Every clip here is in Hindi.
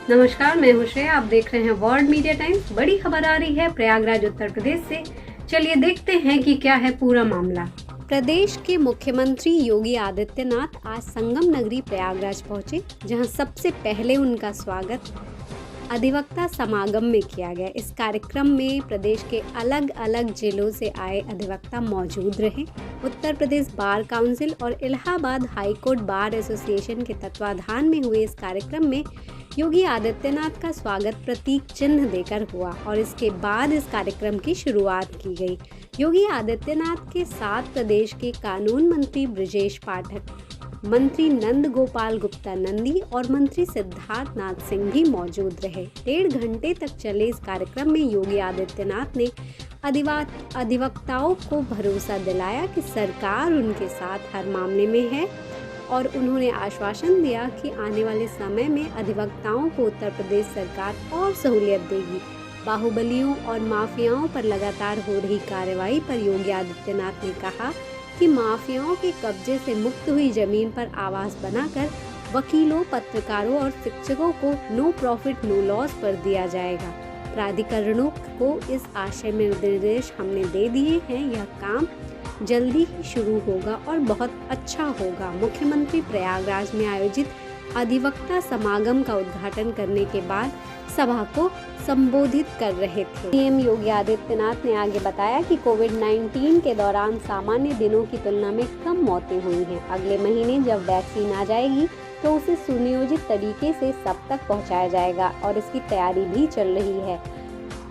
नमस्कार, मैं हूं श्रेया। आप देख रहे हैं वर्ल्ड मीडिया टाइम्स। बड़ी खबर आ रही है प्रयागराज उत्तर प्रदेश से। चलिए देखते हैं कि क्या है पूरा मामला। प्रदेश के मुख्यमंत्री योगी आदित्यनाथ आज संगम नगरी प्रयागराज पहुंचे, जहां सबसे पहले उनका स्वागत अधिवक्ता समागम में किया गया। इस कार्यक्रम में प्रदेश के अलग अलग जिलों से आए अधिवक्ता मौजूद रहे। उत्तर प्रदेश बार काउंसिल और Allahabad high court bar association के तत्वाधान में हुए इस कार्यक्रम में योगी आदित्यनाथ का स्वागत प्रतीक चिन्ह देकर हुआ और इसके बाद इस कार्यक्रम की शुरुआत की गई। योगी आदित्यनाथ के साथ प्रदेश के कानून मंत्री ब्रजेश पाठक, मंत्री नंद गोपाल गुप्ता नंदी और मंत्री सिद्धार्थ नाथ सिंह भी मौजूद रहे। 1.5 घंटे तक चले इस कार्यक्रम में योगी आदित्यनाथ ने अधिवक्ताओं को भरोसा दिलाया कि सरकार उनके साथ हर मामले में है और उन्होंने आश्वासन दिया कि आने वाले समय में अधिवक्ताओं को उत्तर प्रदेश सरकार और सहूलियत देगी। बाहुबलियों और माफियाओं पर लगातार हो रही कार्रवाई पर योगी आदित्यनाथ ने कहा कि माफियाओं के कब्जे से मुक्त हुई जमीन पर आवास बनाकर वकीलों, पत्रकारों और शिक्षकों को नो प्रॉफिट नो लॉस पर दिया जाएगा। प्राधिकरणों को इस आशय में निर्देश हमने दे दिए हैं। यह काम जल्दी ही शुरू होगा और बहुत अच्छा होगा। मुख्यमंत्री प्रयागराज में आयोजित अधिवक्ता समागम का उद्घाटन करने के बाद सभा को संबोधित कर रहे थे। सीएम योगी आदित्यनाथ ने आगे बताया कि कोविड-19 के दौरान सामान्य दिनों की तुलना में कम मौतें हुई हैं। अगले महीने जब वैक्सीन आ जाएगी तो उसे सुनियोजित तरीके से सब तक पहुंचाया जाएगा और इसकी तैयारी भी चल रही है।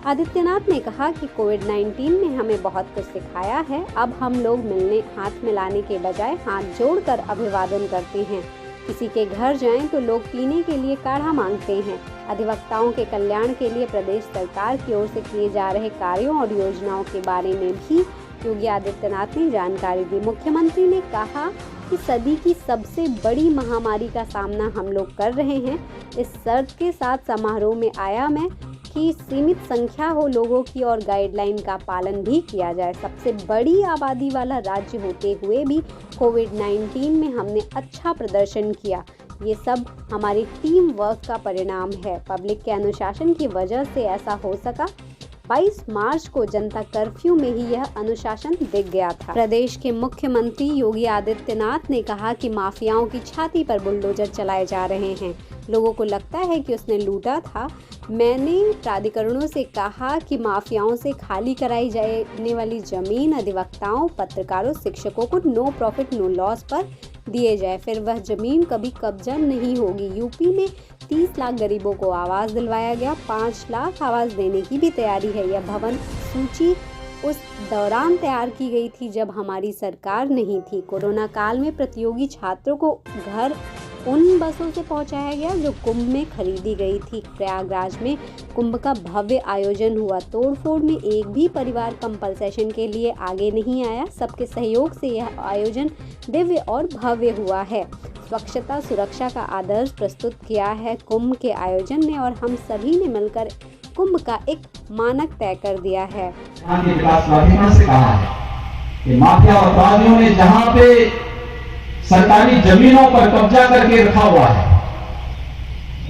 आदित्यनाथ ने कहा कि कोविड-19 ने हमें बहुत कुछ सिखाया है। अब हम लोग मिलने, हाथ मिलाने के बजाय हाथ जोड़कर अभिवादन करते हैं। किसी के घर जाएं तो लोग पीने के लिए काढ़ा मांगते हैं। अधिवक्ताओं के कल्याण के लिए प्रदेश सरकार की ओर से किए जा रहे कार्यों और योजनाओं के बारे में भी योगी आदित्यनाथ ने जानकारी दी। मुख्यमंत्री ने कहा कि सदी की सबसे बड़ी महामारी का सामना हम लोग कर रहे हैं। इस शर्त के साथ समारोह में आया मैं कि सीमित संख्या हो लोगों की और गाइडलाइन का पालन भी किया जाए। सबसे बड़ी आबादी वाला राज्य होते हुए भी कोविड-19 में हमने अच्छा प्रदर्शन किया। ये सब हमारी टीम वर्क का परिणाम है। पब्लिक के अनुशासन की वजह से ऐसा हो सका। 22 मार्च को जनता कर्फ्यू में ही यह अनुशासन दिख गया था। प्रदेश के मुख्यमंत्री योगी आदित्यनाथ ने कहा कि माफियाओं की छाती पर बुलडोजर चलाए जा रहे हैं। लोगों को लगता है कि उसने लूटा था। मैंने प्राधिकरणों से कहा कि माफियाओं से खाली कराई जाने वाली जमीन अधिवक्ताओं, पत्रकारों, शिक्षकों को नो प्रॉफिट नो लॉस पर दिए जाए, फिर वह जमीन कभी कब्जा नहीं होगी। यूपी में 30 लाख गरीबों को आवास दिलवाया गया। 5 लाख आवास देने की भी तैयारी है। यह भवन सूची उस दौरान तैयार की गई थी जब हमारी सरकार नहीं थी। कोरोना काल में प्रतियोगी छात्रों को घर उन बसों से पहुंचाया गया जो कुंभ में खरीदी गई थी। प्रयागराज में कुंभ का भव्य आयोजन हुआ। तोड़फोड़ में एक भी परिवार कंपल्सेशन के लिए आगे नहीं आया। सबके सहयोग से यह आयोजन दिव्य और भव्य हुआ है। स्वच्छता सुरक्षा का आदर्श प्रस्तुत किया है कुंभ के आयोजन ने और हम सभी ने मिलकर कुंभ का एक मानक तय कर दिया है। माफिया अपराधियों ने जहां पे सरकारी जमीनों पर कब्जा करके रखा हुआ है,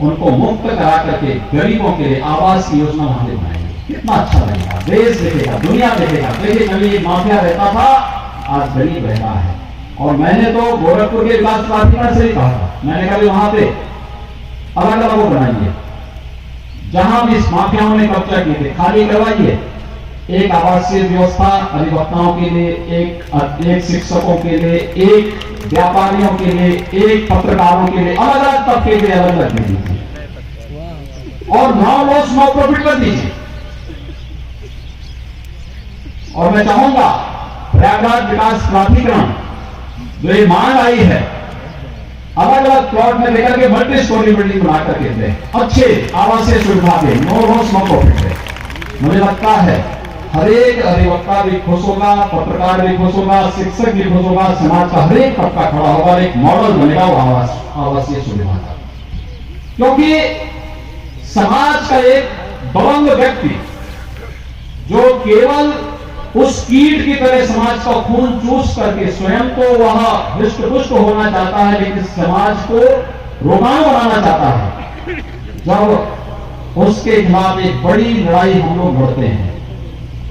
उनको मुक्त करा करके गरीबों के लिए आवास की योजना वहां बनाएंगे। कितना अच्छा लगेगा, देश देखेगा, दुनिया देखेगा। देखिए कभी माफिया रहता था, आज गरीब रह रहा है। और मैंने तो गोरखपुर के विकास प्राधिकरण से ही कहा था, मैंने कहा वहां पे अलग अलग वो बनाइए, जहां भी माफियाओं ने कब्जा किए थे खाली करवाइए। एक आवासीय व्यवस्था अधिवक्ताओं के लिए, एक शिक्षकों के लिए, एक व्यापारियों के लिए, एक पत्रकारों के लिए, अलग अलग तबके के लिए अलग अलग दे दीजिए और नो लॉस नो प्रॉफिट कर दीजिए। और मैं चाहूंगा प्रयागराज विकास प्राधिकरण जो ये मांग आई है, अलग अलग प्लॉट में लेकर के मल्टी स्टोरी बिल्डिंग बना करके दे, अच्छे आवासीय सुविधा दे, नो लॉस नो प्रॉफिट दे। मुझे लगता है हर एक अधिवक्ता भी खुश होगा, पत्रकार भी खुश होगा, शिक्षक भी खुश होगा, समाज का हर एक तबका खड़ा होगा, एक मॉडल बनेगा वो आवासीय सुविधा का। क्योंकि समाज का एक दबंग व्यक्ति जो केवल उस कीट की तरह समाज का खून चूस करके स्वयं तो वह हृष्ट पुष्ट होना चाहता है, लेकिन समाज को रोगाणु बनाना चाहता है। जब उसके खिलाफ एक बड़ी लड़ाई हम लोग लड़ते हैं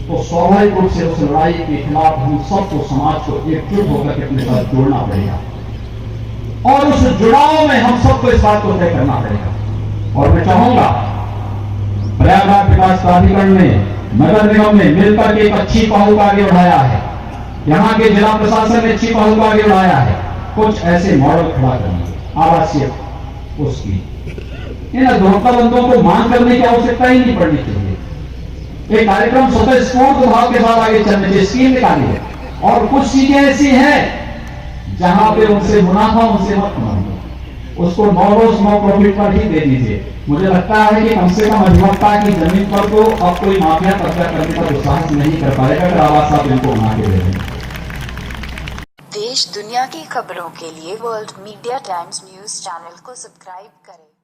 तो स्वाभाविक रूप से उस लड़ाई के खिलाफ हम सबको, समाज को एकजुट होकर के अपने साथ जोड़ना पड़ेगा और उस जुड़ाव में हम सबको इस बात को तय करना पड़ेगा। और मैं चाहूंगा प्रयागराज विकास प्राधिकरण ने, नगर निगम ने मिलकर के एक अच्छी पहल आगे बढ़ाया है, यहाँ के जिला प्रशासन ने अच्छी पहल आगे बढ़ाया है, कुछ ऐसे मॉडल खड़ा करने आवासीय उसकी इन अधोरताबंदों को मांग करने की आवश्यकता ही नहीं पड़नी चाहिए। एक कार्यक्रम स्वतः स्फूर्त भाव के साथ आगे चलने चाहिए, स्कीम निकाली है और कुछ चीजें ऐसी हैं जहां पे उनसे मुनाफा उनसे मत कमाइए, उसको नो प्रॉफिट पर ही दे दीजिए। मुझे लगता है कि कम से कम अधिवक्ता की जमीन पर तो अब कोई माफिया कब्जा करने का दुस्साहस नहीं कर पाएगा अगर आवास आप इनको बना के दे देंगे। देश दुनिया की खबरों के लिए world media times news channel को सब्सक्राइब करें।